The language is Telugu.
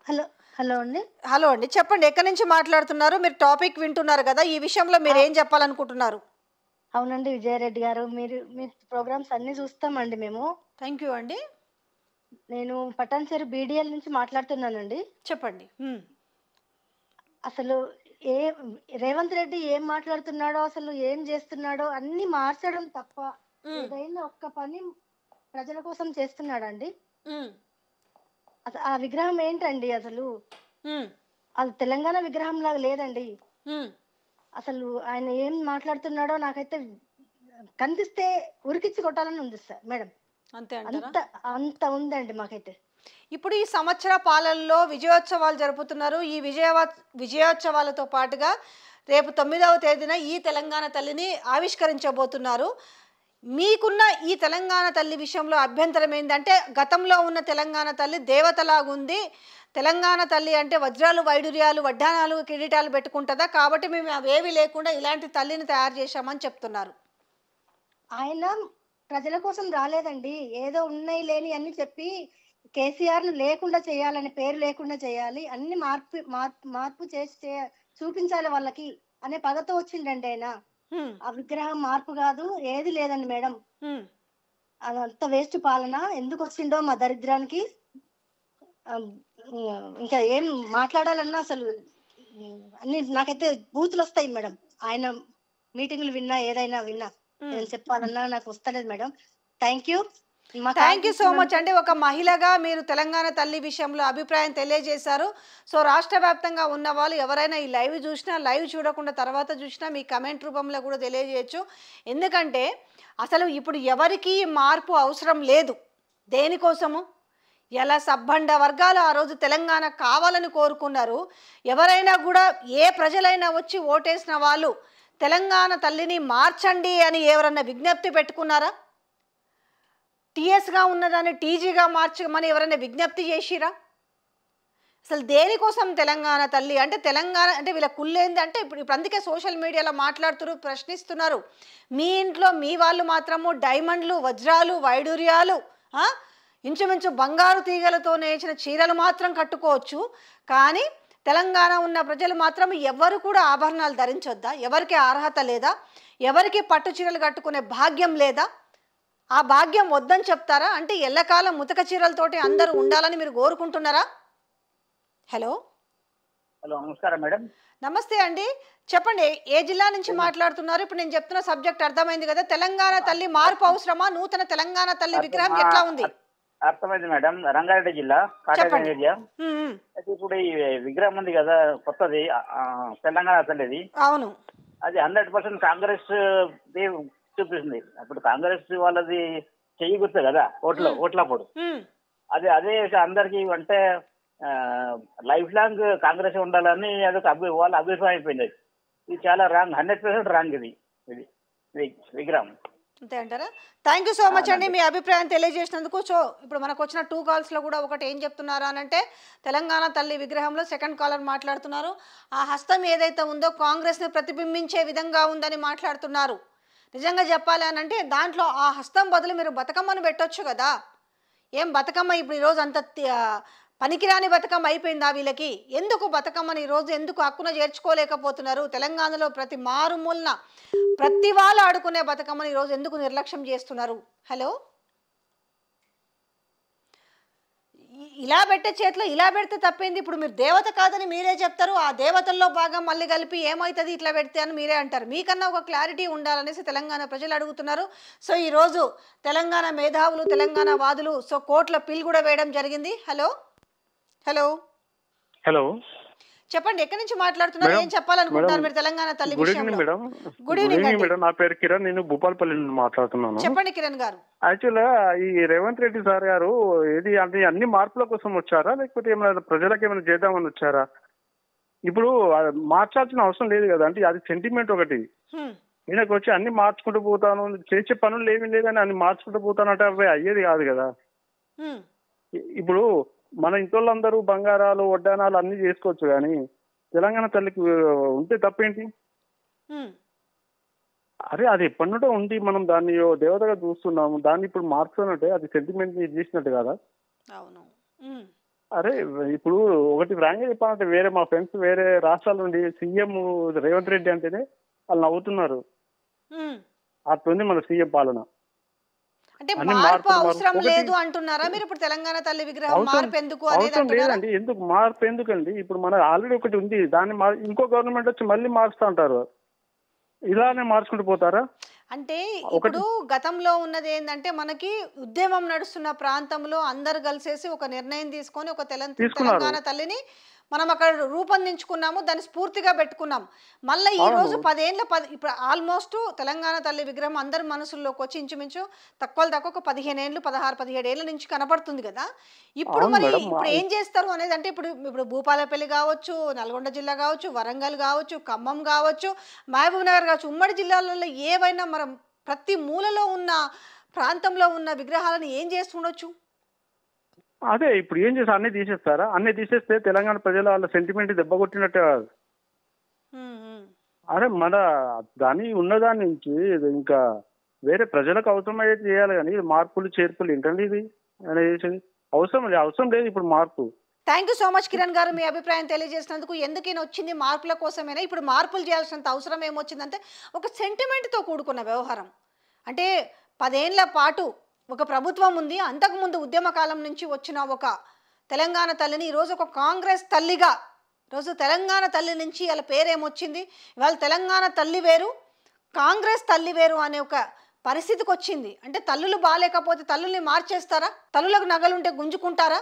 హలో. హలో అండి. హలో అండి. చెప్పండి ఎక్కడి నుంచి మాట్లాడుతున్నారు? మీరు టాపిక్ వింటున్నారు గదా! ఈ విషయంలో ఆ! మీరేం చెప్పాలనుకుంటున్నారు? అవునండి విజయారెడ్డి గారు. మీ ప్రోగ్రామ్స్ అన్నీ చూస్తామండి మేము. థ్యాంక్ యూ అండి. నేను పటాన్‌చెరు బీడీఎల్ నుంచి మాట్లాడుతున్నానండి. చెప్పండి. అసలు ఏ రేవంత్ రెడ్డి ఏం మాట్లాడుతున్నాడో, అసలు ఏం చేస్తున్నాడో అన్నీ మార్చడం తప్ప హ్మ్. ఏదైనా ఒక్క పని ప్రజల కోసం చేస్తున్నాడండి? హ్మ్. ఆ విగ్రహం ఏంటండి అసలు? హ్మ్. అది తెలంగాణ విగ్రహంలాగా లేదండి. హ్మ్. అసలు ఆయన ఏం మాట్లాడుతున్నాడో నాకైతే కనిపిస్తే ఉరికిచ్చి కొట్టాలని ఉంది మేడం. అంతే అంటారా? అంత అంత ఉందండి మాకైతే. ఇప్పుడు ఈ సంవత్సర పాలనలో విజయోత్సవాలు జరుపుతున్నారు. ఈ విజయోత్సవాలతో పాటుగా రేపు 9వ తేదీన ఈ తెలంగాణ తల్లిని ఆవిష్కరించబోతున్నారు. మీకున్న ఈ తెలంగాణ తల్లి విషయంలో అభ్యంతరం ఏందంటే, గతంలో ఉన్న తెలంగాణ తల్లి దేవతలాగుంది. తెలంగాణ తల్లి అంటే వజ్రాలు, వైడూర్యాలు, వడ్డాణాలు, కిరీటాలు పెట్టుకుంటదా? కాబట్టి మేము అవేవి లేకుండా ఇలాంటి తల్లిని తయారు చేశామని చెప్తున్నారు. ఆయన ప్రజల కోసం రాలేదండి. ఏదో ఉన్నాయి లేనియి అన్నీ చెప్పి కేసీఆర్‌ని లేకుండా చేయాలని, పేరు లేకుండా చేయాలి. అన్ని మార్పు చేసి చూపించాలి వాళ్ళకి అనే పగతో వచ్చిండండి ఆయన. హ్మ్. ఆ విగ్రహం మార్పు గాదు. ఏది లేదండి మేడం. హ్మ్. అదంతా వేస్ట్ పాలన. ఎందుకొచ్చిండో మా దరిద్రానికి. ఆహ్, ఇంకా ఏం మాట్లాడాలన్నా అసలు అన్నీ నాకైతే బూతులొస్తాయి మేడం. ఆయన మీటింగులు విన్నా, ఏదైనా విన్నా. హ్మ్. ఏదైనా చెప్పాలన్నా నాకు వస్తలేదు మేడం. Thank you. మా call thank you so much తీసుకున్నందుకు. అండి. ఒక మహిళగా మీరు తెలంగాణ తల్లి విషయంలో అభిప్రాయం తెలియజేశారు. సో, రాష్ట్ర వ్యాప్తంగా ఉన్నవాళ్ళు ఎవరైనా ఈ లైవ్ చూసినా, లైవ్ చూడకుండా తర్వాత చూసినా మీ కమెంట్ రూపంలో కూడా తెలియజేయొచ్చు. ఎందుకంటే, అసలు ఇప్పుడు ఎవరికీ మార్పు అవసరం లేదు. దేనికోసము? ఎలా సబ్బండ వర్గాలు ఆ రోజు తెలంగాణ కావాలని కోరుకున్నారు. ఎవరైనా కూడా ఏ ప్రజలైనా వచ్చి ఓటేసిన వాళ్ళు తెలంగాణ తల్లిని మార్చండి అని ఎవరన్నా విజ్ఞప్తి పెట్టుకున్నారా? టీఎస్‌గా ఉన్నదాన్ని టీజీగా మార్చమని ఎవరైనా విజ్ఞప్తి చేసిర్రా? అసలు దేనికోసం తెలంగాణ తల్లి అంటే తెలంగాణ అంటే వీళ్ళ కుళ్ళేంది అంటే ఇప్పుడు అందుకే సోషల్ మీడియాలో మాట్లాడుతున్నారు, ప్రశ్నిస్తున్నారు. మీ ఇంట్లో మీ వాళ్ళు మాత్రము డైమండ్లు, వజ్రాలు, వైడూర్యాలు, ఆ! ఇంచుమించు బంగారు తీగలతో నేచిన చీరలు మాత్రం కట్టుకోవచ్చు. కానీ తెలంగాణ ఉన్న ప్రజలు మాత్రం ఎవ్వరు కూడా ఆభరణాలు ధరించొద్దా? ఎవరికీ అర్హత లేదా? ఎవరికీ పట్టు చీరలు కట్టుకునే భాగ్యం లేదా? ఆ భాగ్యం వద్దని చెప్తారా? అంటే ఎల్లకాలం ముతక చీరలతోటి అందరూ ఉండాలని మీరు కోరుకుంటున్నారా? హలో. హలో నమస్కారం మేడం. నమస్తే అండి. చెప్పండి. ఏ జిల్లా నుంచి మాట్లాడుతున్నారు? ఇప్పుడు నేను చెప్తున్న సబ్జెక్ట్ అర్థమైంది కదా! తెలంగాణ తల్లి మార్పు అర్థం అవసరమా? నూతన తెలంగాణ తల్లి అర్థం విగ్రహం ఎట్లా ఉంది? అర్థమైంది మేడం. రంగారెడ్డి జిల్లా కాటేపల్లి చెప్పండి. ఏరియా. హ్మ్. హ్మ్. అయితే ఇప్పుడు ఈ విగ్రహం ఉంది కదా కొత్తది, తెలంగాణ తల్లిది. అవును. అది 100% కాంగ్రెస్ ది చూపిస్తుంది. అప్పుడు కాంగ్రెస్ వాళ్ళది చెయ్యి గుర్తు కదా హ్మ్. ఓట్లప్పుడు. హ్మ్. అదే అందరికి అంటే లైఫ్ లాంగ్ కాంగ్రెస్ ఉండాలని అదొక వాళ్ళ అభిప్రాయం అయిపోయింది. ఇది చాలా రాంగ్, 100% రాంగ్ ఇది. ఇది ఇది విగ్రహం. అంతే అంటారా? థ్యాంక్ యూ సో మచ్ అండి. అవునండి. మీ అభిప్రాయం తెలియజేసినందుకు. సో, ఇప్పుడు మనకొచ్చిన 2 కాల్స్‌లో కూడా ఒకటి ఏం చెప్తున్నారు అనంటే, తెలంగాణ తల్లి విగ్రహంలో సెకండ్ కాలర్ మాట్లాడుతున్నారు. ఆ హస్తం ఏదైతే ఉందో కాంగ్రెస్‌ని ప్రతిబింబించే విధంగా ఉందని మాట్లాడుతున్నారు. నిజంగా చెప్పాలి అనంటే దాంట్లో ఆ హస్తం బదులు మీరు బతుకమ్మను పెట్టొచ్చు గదా! ఏం బతుకమ్మ ఇప్పుడు ఈరోజు అంత పనికిరాని బతుకమ్మ అయిపోయిందా వీళ్ళకి? ఎందుకు బతుకమ్మని ఈరోజు ఎందుకు హక్కున చేర్చుకోలేకపోతున్నారు? తెలంగాణలో ప్రతి మారుమూలన ప్రతి వాళ్ళు ఆడుకునే బతుకమ్మని ఈరోజు ఎందుకు నిర్లక్ష్యం చేస్తున్నారు? హలో. ఇలా పెట్టే చేతిలో ఇలా పెడితే తప్పేంది? ఇప్పుడు మీరు దేవత కాదని మీరే చెప్తారు. ఆ దేవతల్లో భాగం మళ్ళీ కలిపి ఏమైతది ఇట్లా పెడితే అని మీరే అంటారు. మీకన్నా ఒక క్లారిటీ ఉండాలనేసి తెలంగాణ ప్రజలు అడుగుతున్నారు. సో, ఈరోజు తెలంగాణ మేధావులు, తెలంగాణ వాదులు సో, కోర్టులో పిల్ కూడా వేయడం జరిగింది. హలో. హలో. హలో చెప్పండి. ఎక్కడి నుంచి మాట్లాడుతున్నారు? మేడం. ఏం మేడం చెప్పాలనుకుంటున్నారు మీరు తెలంగాణ తల్లి గుడ్ ఈవినింగ్ విషయంలో? Madam. Good good evening evening అండి. మేడం. నా పేరు కిరణ్. నేను భూపాలపల్లి నుండి మాట్లాడుతున్నాను. చెప్పండి కిరణ్ గారు. యాక్చువల్గా ఈ రేవంత్ రెడ్డి సార్ గారు ఏది అంటే అన్ని మార్పుల కోసం వచ్చారా, లేకపోతే ఏమైనా ప్రజలకు ఏమైనా చేద్దామని వచ్చారా? ఇప్పుడు మార్చాల్సిన అవసరం లేదు కదా. అంటే అది సెంటిమెంట్ ఒకటి. హ్మ్. ఈయనకు వచ్చి అన్ని మార్చుకుంటూ పోతాను, చేసే పనులు ఏమీ లేదని అన్ని మార్చుకుంటూ పోతానంటే అవి అయ్యేది కాదు కదా. హ్మ్. ఇప్పుడు మన ఇంటోళ్ళందరూ బంగారాలు వడ్డానాలు అన్ని చేసుకోవచ్చు, కానీ తెలంగాణ తల్లికి ఉంటే తప్పేంటి? హ్మ్. అరే అది ఎప్పటి నుండో ఉంది. మనం దాన్ని ఓ దేవతగా చూస్తున్నాము. దాన్ని ఇప్పుడు మార్చుకున్నట్టే అది సెంటిమెంట్ ని చేసినట్టు కదా. అవును. హ్మ్. అరే ఇప్పుడు ఒకటి ఫ్రాంక్ గా చెప్పాలంటే వేరే మా ఫ్రెండ్స్ వేరే రాష్ట్రాల నుండి సీఎం రేవంత్ రెడ్డి అంటేనే వాళ్ళు నవ్వుతున్నారు. ఉమ్. అట్లుంది మన సీఎం పాలన. అంటే అన్ని మార్పు మార్పులు అవసరం ఒకటి లేదు అంటున్నారా మీరు? ఇప్పుడు తెలంగాణ తల్లి విగ్రహం అవసరం మార్పు ఎందుకు అనేది అవసరం అంటున్నారా? లేదండి. ఎందుకు మార్పు ఎందుకండి? ఇప్పుడు మన ఆల్రెడీ ఒకటి ఉంది, దాన్ని ఇంకో గవర్నమెంట్ వచ్చి మళ్ళీ మారుస్తా అంటారు. ఇలానే మార్చుకుంటూ పోతారా? అంటే ఒకటి ఇప్పుడు గతంలో ఉన్నది ఏంటంటే మనకి ఉద్యమం నడుస్తున్న ప్రాంతంలో అందరు కలిసేసి ఒక నిర్ణయం తీసుకొని ఒక తీసుకున్నారు. తెలంగాణ తల్లిని మనం అక్కడ రూపొందించుకున్నాము, దాన్ని స్ఫూర్తిగా పెట్టుకున్నాం. మళ్ళీ ఈ రోజు అవును 10 ఏళ్ళ ఇప్పుడు ఆల్మోస్ట్ తెలంగాణ తల్లి విగ్రహం అందరి మనసుల్లోకి వచ్చి ఇంచుమించు తక్కువ ఒక 15 ఏళ్ళు 16 17 ఏళ్ళ నుంచి కనపడుతుంది కదా. ఇప్పుడు అవును మరి మేడం. ఇప్పుడు ఏం చేస్తారు అనేది అంటే ఇప్పుడు భూపాలపల్లి కావచ్చు, నల్గొండ జిల్లా కావచ్చు, వరంగల్ కావచ్చు, ఖమ్మం కావచ్చు, మహబూబ్ నగర్ కావచ్చు, ఉమ్మడి జిల్లాలలో ఏవైనా మనం ప్రతి మూలలో ఉన్న ప్రాంతంలో ఉన్న విగ్రహాలను ఏం చేస్తుండొచ్చు? అదే ఇప్పుడు ఏం చేస్తారు? అన్ని తీసేస్తారా? అన్ని తీసేస్తే తెలంగాణ ప్రజల వాళ్ళ సెంటిమెంట్ దెబ్బ కొట్టినట్టే కాదు. ఉమ్, ఉమ్. అరే మన దాని ఉన్నదాని నుంచి ఇది ఇంకా వేరే ప్రజలకు అవసరమయ్యేది చేయాలి, కానీ మార్పులు చేర్పులు ఏంటండి ఇది అనేది? అవసరం లేదు ఇప్పుడు మార్పు. Thank you so much Kiran గారు, మీ అభిప్రాయం తెలియజేసినందుకు. ఎందుకైనా వచ్చింది మార్పుల కోసమేనా? ఇప్పుడు మార్పులు చేయాల్సినంత అవసరం ఏమొచ్చిందంటే ఒక సెంటిమెంట్తో కూడుకున్న వ్యవహారం. అంటే 10 ఏళ్ల పాటు ఒక ప్రభుత్వం ఉంది, అంతకుముందు ఉద్యమ కాలం నుంచి వచ్చిన ఒక తెలంగాణ తల్లిని ఈరోజు ఒక కాంగ్రెస్ తల్లిగా, ఈరోజు తెలంగాణ తల్లి నుంచి వాళ్ళ పేరేమొచ్చింది, ఇవాళ తెలంగాణ తల్లి వేరు కాంగ్రెస్ తల్లి వేరు అనే ఒక పరిస్థితికి వచ్చింది. అంటే తల్లులు బాగాలేకపోతే తల్లుల్ని మార్చేస్తారా? తల్లులకు నగలుంటే గుంజుకుంటారా?